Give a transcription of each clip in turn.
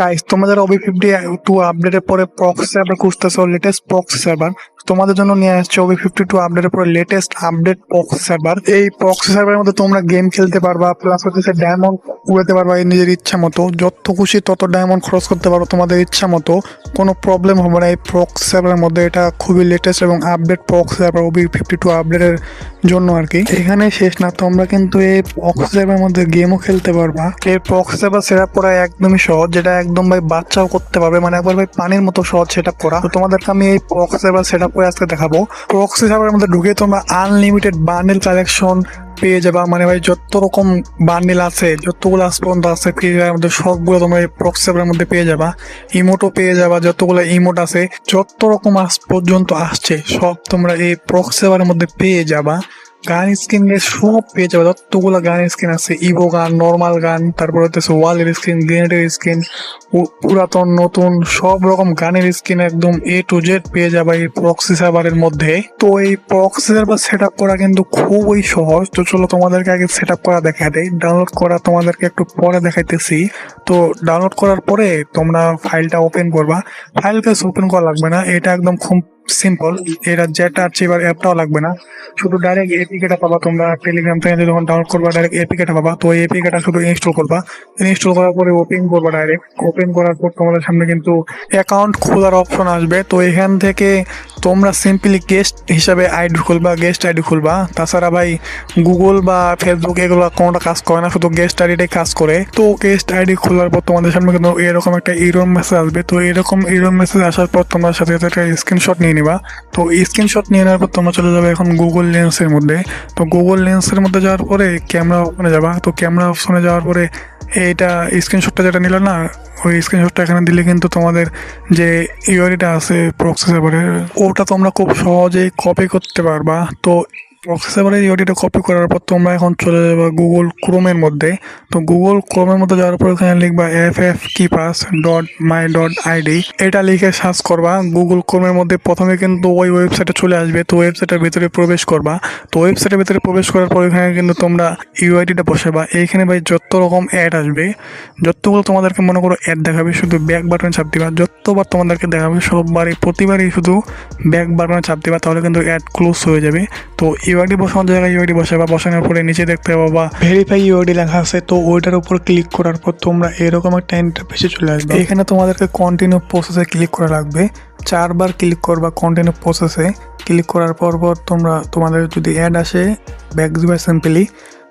Guys, তোমরা যারা OB52 আপডেটের পরে প্রক্সি সার্ভার খুঁজতেছো, লেটেস্ট প্রক্সি সার্ভার, তোমাদের জন্য নিয়ে আসছে OB52 আপডেটের পরে লেটেস্ট আপডেট প্রক্সি সার্ভার। এই প্রক্সি সার্ভারের মধ্যে তোমরা গেম খেলতে পারবা, প্লাস হচ্ছে ডায়মন্ড উড়াতে পারবা এই নিজের ইচ্ছা মতো। যত খুশি তত ডায়মন্ড খরচ করতে পারো তোমাদের ইচ্ছা মতো, কোনো প্রবলেম হবে না এই প্রক্সি সার্ভারের মধ্যে। এটা খুবই লেটেস্ট এবং আপডেট প্রক্সি সার্ভার OB52 আপডেটের জন্য আর কি। এখানে শেষ না, তোমরা কিন্তু এই প্রক্সি সার্ভারের মধ্যে গেমও খেলতে পারবা। এই প্রক্সি সার্ভার সেটআপ করা একদমই সহজ, যেটা একদম ভাই বাচ্চাও করতে পারবে, মানে একবার ভাই পানির মতো সহজ সেটআপ করা। তো তোমাদেরকে আমি এই প্রক্সি সার্ভার সেটআপ করে আজকে দেখাবো। প্রক্সি সার্ভারের মধ্যে ঢুকে তোমরা আনলিমিটেড বান্ডেল কালেকশন পেয়ে যাবা, মানে ভাই যত রকম বান্ডেল আছে, যতগুলো আজ পর্যন্ত আছে ফ্রি ফায়ারের মধ্যে সবগুলো তোমরা এই প্রক্সি সার্ভারের মধ্যে পেয়ে যাবা। ইমোটও পেয়ে যাবা, যতগুলো ইমোট আছে যত রকম আজ পর্যন্ত আসছে সব তোমরা এই প্রক্সি সার্ভারের মধ্যে পেয়ে যাবা। গান স্কিন সব পেয়ে যাবে, যতগুলো গান স্কিন আছে, ইভো গান, নর্মাল গান, তারপর হচ্ছে ওয়ালের স্কিন, গ্রেনেডের স্কিন, পুরাতন নতুন সব রকম গানের স্কিন একদম A to Z পেয়ে যাবে এই প্রক্সি সার্ভারের মধ্যে। তো এই প্রক্সি সার্ভার সেট আপ করা কিন্তু খুবই সহজ। তো চলো তোমাদেরকে আগে সেট আপ করা দেখা দেয়। ডাউনলোড করা তোমাদেরকে একটু পরে দেখাইতেছি। তো ডাউনলোড করার পরে তোমরা ফাইলটা ওপেন করবা। ফাইলটা ওপেন করা লাগবে না, এটা একদম খুব সিম্পল। এটা যেটা আর্চিভার অ্যাপটাও লাগবে না, শুধু ডাইরেক্ট এপিকেটা পাবা। তোমরা টেলিগ্রাম থেকে যখন ডাউনলোড করবা ডাইরেক্ট এপিকেটা পাবা। তো এই এপিকেটা শুধু ইনস্টল করবা। ইনস্টল করার পরে ওপেন করবা ডাইরেক্ট। ওপেন করার পর তোমাদের সামনে কিন্তু অ্যাকাউন্ট খোলার অপশন আসবে। তো এখান থেকে তোমরা সিম্পলি গেস্ট হিসাবে আইডি খুলবা, গেস্ট আইডি খুলবা। তাছাড়া ভাই গুগল বা ফেসবুক এগুলো কোনোটা কাজ করে না, শুধু গেস্ট আইডিটাই কাজ করে। তো গেস্ট আইডি খোলার পর তোমাদের সামনে কিন্তু এরকম একটা এরর মেসেজ আসবে। তো এরকম এরর মেসেজ আসার পর তোমরা সাথে সাথে একটা স্ক্রিনশট নিয়ে নিবা। তো স্ক্রিনশট নিয়ে নেওয়ার পর তোমরা চলে যাবে এখন গুগল লেন্সের মধ্যে। তো গুগল লেন্সের মধ্যে যাওয়ার পরে ক্যামেরা অপশনে যাবা। তো ক্যামেরা অপশনে যাওয়ার পরে এইটা স্ক্রিনশটটা যেটা নিল না, ওই স্ক্রিনশটটা এখানে দিলে কিন্তু তোমাদের যে ইউআইডিটা আছে প্রক্সি সার্ভারের, ওটা তোমরা খুব সহজেই কপি করতে পারবা। তো প্রক্সি সার্ভারের ইউআইডিটা কপি করার পর তোমরা এখন চলে যাবে গুগল ক্রোমের মধ্যে। তো গুগল ক্রোমের মধ্যে যাওয়ার পর এখানে লিখবা ffkeepass.my.id, এটা লিখে সার্চ করবা। গুগল ক্রোমের মধ্যে প্রথমে কিন্তু ওই ওয়েবসাইটে চলে আসবে। তো ওয়েবসাইটের ভিতরে প্রবেশ করবা। তো ওয়েবসাইটের ভিতরে প্রবেশ করার পর এখানে কিন্তু তোমরা ইউআইডিটা বসাবা। এইখানে ভাই যত রকম অ্যাড আসবে, যতগুলো তোমাদেরকে মনে করো অ্যাড দেখাবে, শুধু ব্যাক বাটনে চাপ দিবা। যতবার তোমাদেরকে দেখাবে সববারই প্রতিবারই শুধু ব্যাক বাটনে চাপ দিবা, তাহলে কিন্তু অ্যাড ক্লোজ হয়ে যাবে। তো ইউআইডি বসানোর জায়গায় ইউআইডি বসাবা। বসানোর পরে নিচে দেখতে পাবা ভেরিফাই ইউআইডি লেখা আছে। তো ওইটার উপর ক্লিক করার পর তোমরা এরকম একটা ইন্টারফেসে চলে আসবে। এখানে তোমাদেরকে কন্টিনিউ প্রসেসে ক্লিক করা লাগবে। 4বার ক্লিক করবা কন্টিনিউ প্রসেসে। ক্লিক করার পর তোমরা তোমাদের যদি অ্যাড আসে ব্যাক দিবা সিম্পলি।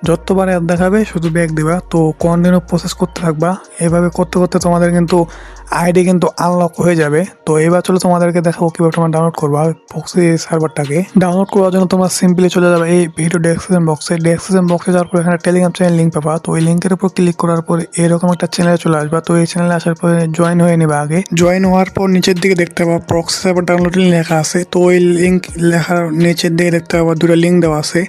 যতবার অ্যাড দেখাবে শুধু ব্যাক দিবা। তো কন্টিনিউ প্রসেস করতে থাকবা। এভাবে করতে করতে তোমাদের কিন্তু আইডি কিন্তু আনলক হয়ে যাবে। তো এবার চলো তোমাদেরকে দেখাবো কীভাবে তোমরা ডাউনলোড করবা প্রক্সি সার্ভারটাকে। ডাউনলোড করার জন্য তোমরা সিম্পলি চলে যাবে এই ভিডিও ডেসক্রিপশন বক্সে। ডেসক্রিপশন বক্সে যাওয়ার পর এখানে টেলিগ্রাম চ্যানেল লিঙ্ক পাবা। তো ওই লিঙ্কের উপর ক্লিক করার পরে এরকম একটা চ্যানেলে চলে আসবা। তো এই চ্যানেলে আসার পরে জয়েন হয়ে নেবা। আগে জয়েন হওয়ার পর নিচের দিকে দেখতে পাবা প্রক্সি সার্ভার ডাউনলোড লেখা আছে। তো ওই লিঙ্ক লেখার নিচের দিকে দেখতে পাবা দুটো লিঙ্ক দেওয়া আছে।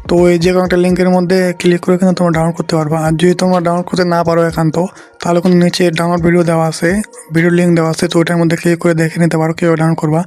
তো ওই যে কোনো একটা লিঙ্কের মধ্যে ক্লিক করে কিন্তু তোমরা ডাউনলোড করতে পারবা। আর যদি তোমরা ডাউনলোড করতে না পারো একান্ত, তাহলে কিন্তু নিচে ডাউনলোড ভিডিও দেওয়া আছে, ভিডিও লিঙ্ক দেওয়া আছে। তো ওইটার মধ্যে ক্লিক করে দেখে নিতে পারো কীভাবে ডাউনলোড করবা।